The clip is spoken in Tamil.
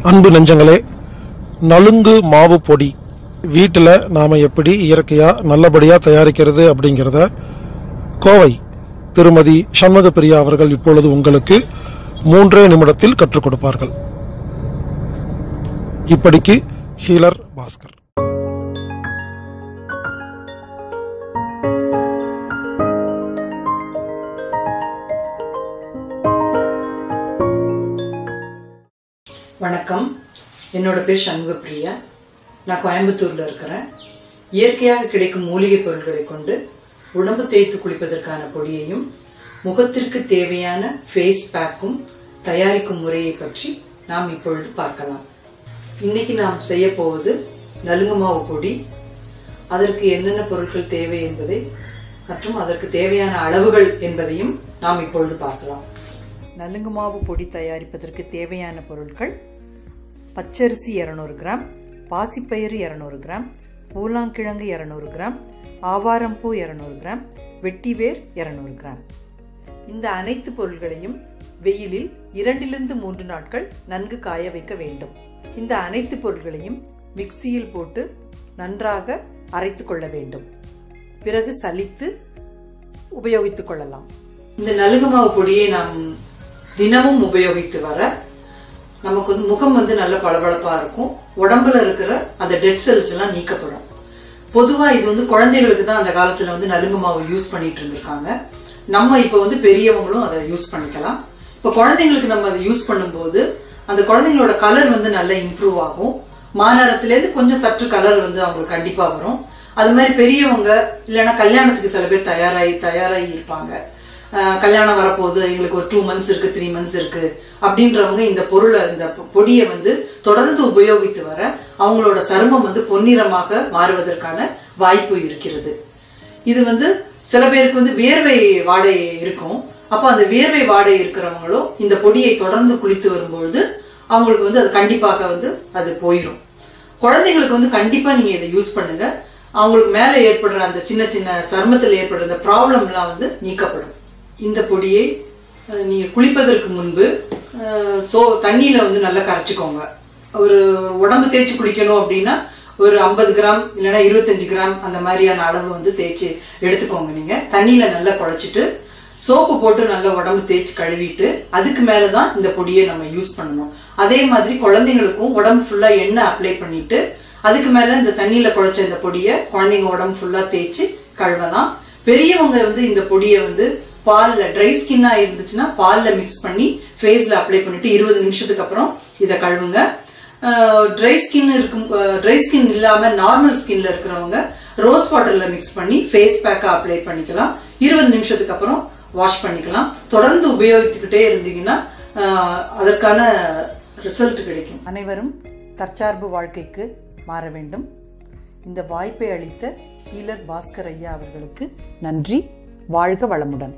அன்பு நெஞ்சங்களே, நலுங்கு மாவு பொடி வீட்டில் நாம் எப்படி இயற்கையாக நல்லபடியாக தயாரிக்கிறது அப்படிங்கிறத கோவை திருமதி சண்முக பிரியா அவர்கள் இப்பொழுது உங்களுக்கு 3 நிமிடத்தில் கற்றுக் கொடுப்பார்கள். இப்படிக்கு ஹீலர் பாஸ்கர். வணக்கம், என்னோட பேர் சண்முக பிரியா. நான் கோயம்புத்தூர்ல இருக்கிறேன். இயற்கையாக கிடைக்கும் மூலிகை பொருட்களை கொண்டு உடம்பு தேய்த்து குளிப்பதற்கான பொடியையும் முகத்திற்கு தேவையான ஃபேஸ் பேக்கும் தயாரிக்கும் முறையை பற்றி நாம் இப்பொழுது பார்க்கலாம். இன்னைக்கு நாம் செய்ய போவது நலுங்கு மாவு பொடி. அதற்கு என்னென்ன பொருட்கள் தேவை என்பதை மற்றும் அதற்கு தேவையான அளவுகள் என்பதையும் நாம் இப்பொழுது பார்க்கலாம். நலுங்கு மாவு பொடி தயாரிப்பதற்கு தேவையான பொருட்கள்: பச்சரிசி 200 கிராம், பாசிப்பயிறு 200 கிராம், பூலாங்கிழங்கு 200 கிராம், ஆவாரம்பூ 200 கிராம், வெட்டிவேர் 200 கிராம். இந்த அனைத்து பொருட்களையும் வெயிலில் 2 to 3 நாட்கள் நன்கு காய வைக்க வேண்டும். இந்த அனைத்து பொருட்களையும் மிக்சியில் போட்டு நன்றாக அரைத்து கொள்ள வேண்டும். பிறகு சலித்து உபயோகித்துக் கொள்ளலாம். இந்த நலுங்கு மாவு பொடியை நாம் தினமும் உபயோகித்து வர நமக்கு முகம் நல்ல பளபளப்பா இருக்கும். உடம்புல இருக்கிற அந்த டெட் செல்ஸ் எல்லாம் நீக்கப்படும். பொதுவா இது குழந்தைகளுக்கு தான் அந்த காலத்துல நலுங்கு மாவு யூஸ் பண்ணிட்டு இருந்திருக்காங்க. நம்ம இப்ப பெரியவங்களும் அதை யூஸ் பண்ணிக்கலாம். இப்ப குழந்தைங்களுக்கு நம்ம அதை யூஸ் பண்ணும்போது அந்த குழந்தைங்களோட கலர் நல்லா இம்ப்ரூவ் ஆகும். மாநரத்திலேருந்து கொஞ்சம் சற்று கலர் அவங்களுக்கு கண்டிப்பா வரும். அது மாதிரி பெரியவங்க இல்லைன்னா கல்யாணத்துக்கு சில பேர் தயாராகி இருப்பாங்க. கல்யாணம் வரப்போகுது, எங்களுக்கு ஒரு 2 months இருக்கு, 3 months இருக்கு அப்படின்றவங்க இந்த பொருளை, இந்த பொடியை தொடர்ந்து உபயோகித்து வர அவங்களோட சருமம் பொன்னிறமாக மாறுவதற்கான வாய்ப்பு இருக்கிறது. இது சில பேருக்கு வேர்வை வாடை இருக்கும். அப்ப அந்த வேர்வை வாடை இருக்கிறவங்களும் இந்த பொடியை தொடர்ந்து குளித்து வரும்பொழுது அவங்களுக்கு அது கண்டிப்பாக அது போயிடும். குழந்தைங்களுக்கு கண்டிப்பா நீங்க இதை யூஸ் பண்ணுங்க. அவங்களுக்கு மேல ஏற்படுற அந்த சின்ன சின்ன சருமத்தில் ஏற்படுற அந்த ப்ராப்ளம் எல்லாம் நீக்கப்படும். இந்த பொடியை நீங்க குளிப்பதற்கு முன்பு தண்ணியில நல்லா கரைச்சிக்கோங்க. ஒரு உடம்பு தேய்ச்சி குளிக்கணும் அப்படின்னா ஒரு 50 கிராம் இல்லைன்னா 25 கிராம் அந்த மாதிரியான அளவு தேய்ச்சி எடுத்துக்கோங்க. நீங்க தண்ணியில நல்லா குழைச்சிட்டு சோப்பு போட்டு நல்லா உடம்பு தேய்ச்சி கழுவிட்டு அதுக்கு மேலதான் இந்த பொடியை நம்ம யூஸ் பண்ணணும். அதே மாதிரி குழந்தைங்களுக்கும் உடம்பு ஃபுல்லா எண்ணெய் அப்ளை பண்ணிட்டு அதுக்கு மேல இந்த தண்ணியில குழைச்ச இந்த பொடியை குழந்தைங்க உடம்பு ஃபுல்லா தேய்ச்சி கழுவலாம். பெரியவங்க இந்த பொடியை பால்ல, ட்ரை ஸ்கின்னா இருந்துச்சுன்னா பால்ல மிக்ஸ் பண்ணி ஃபேஸ்ல அப்ளை பண்ணிட்டு 20 நிமிஷத்துக்கு அப்புறம் இதை கழுவுங்க. ட்ரை ஸ்கின் இல்லாம நார்மல் ஸ்கின்ல இருக்கிறவங்க ரோஸ் வாட்டர்ல மிக்ஸ் பண்ணி ஃபேஸ் பேக்கா அப்ளை பண்ணிக்கலாம். 20 நிமிஷத்துக்கு அப்புறம் வாஷ் பண்ணிக்கலாம். தொடர்ந்து உபயோகித்துக்கிட்டே இருந்தீங்கன்னா அதற்கான ரிசல்ட் கிடைக்கும். அனைவரும் தற்சார்பு வாழ்க்கைக்கு மாற வேண்டும். இந்த வாய்ப்பை அளித்த ஹீலர் பாஸ்கர் ஐயா அவர்களுக்கு நன்றி. வாழ்க வளமுடன்.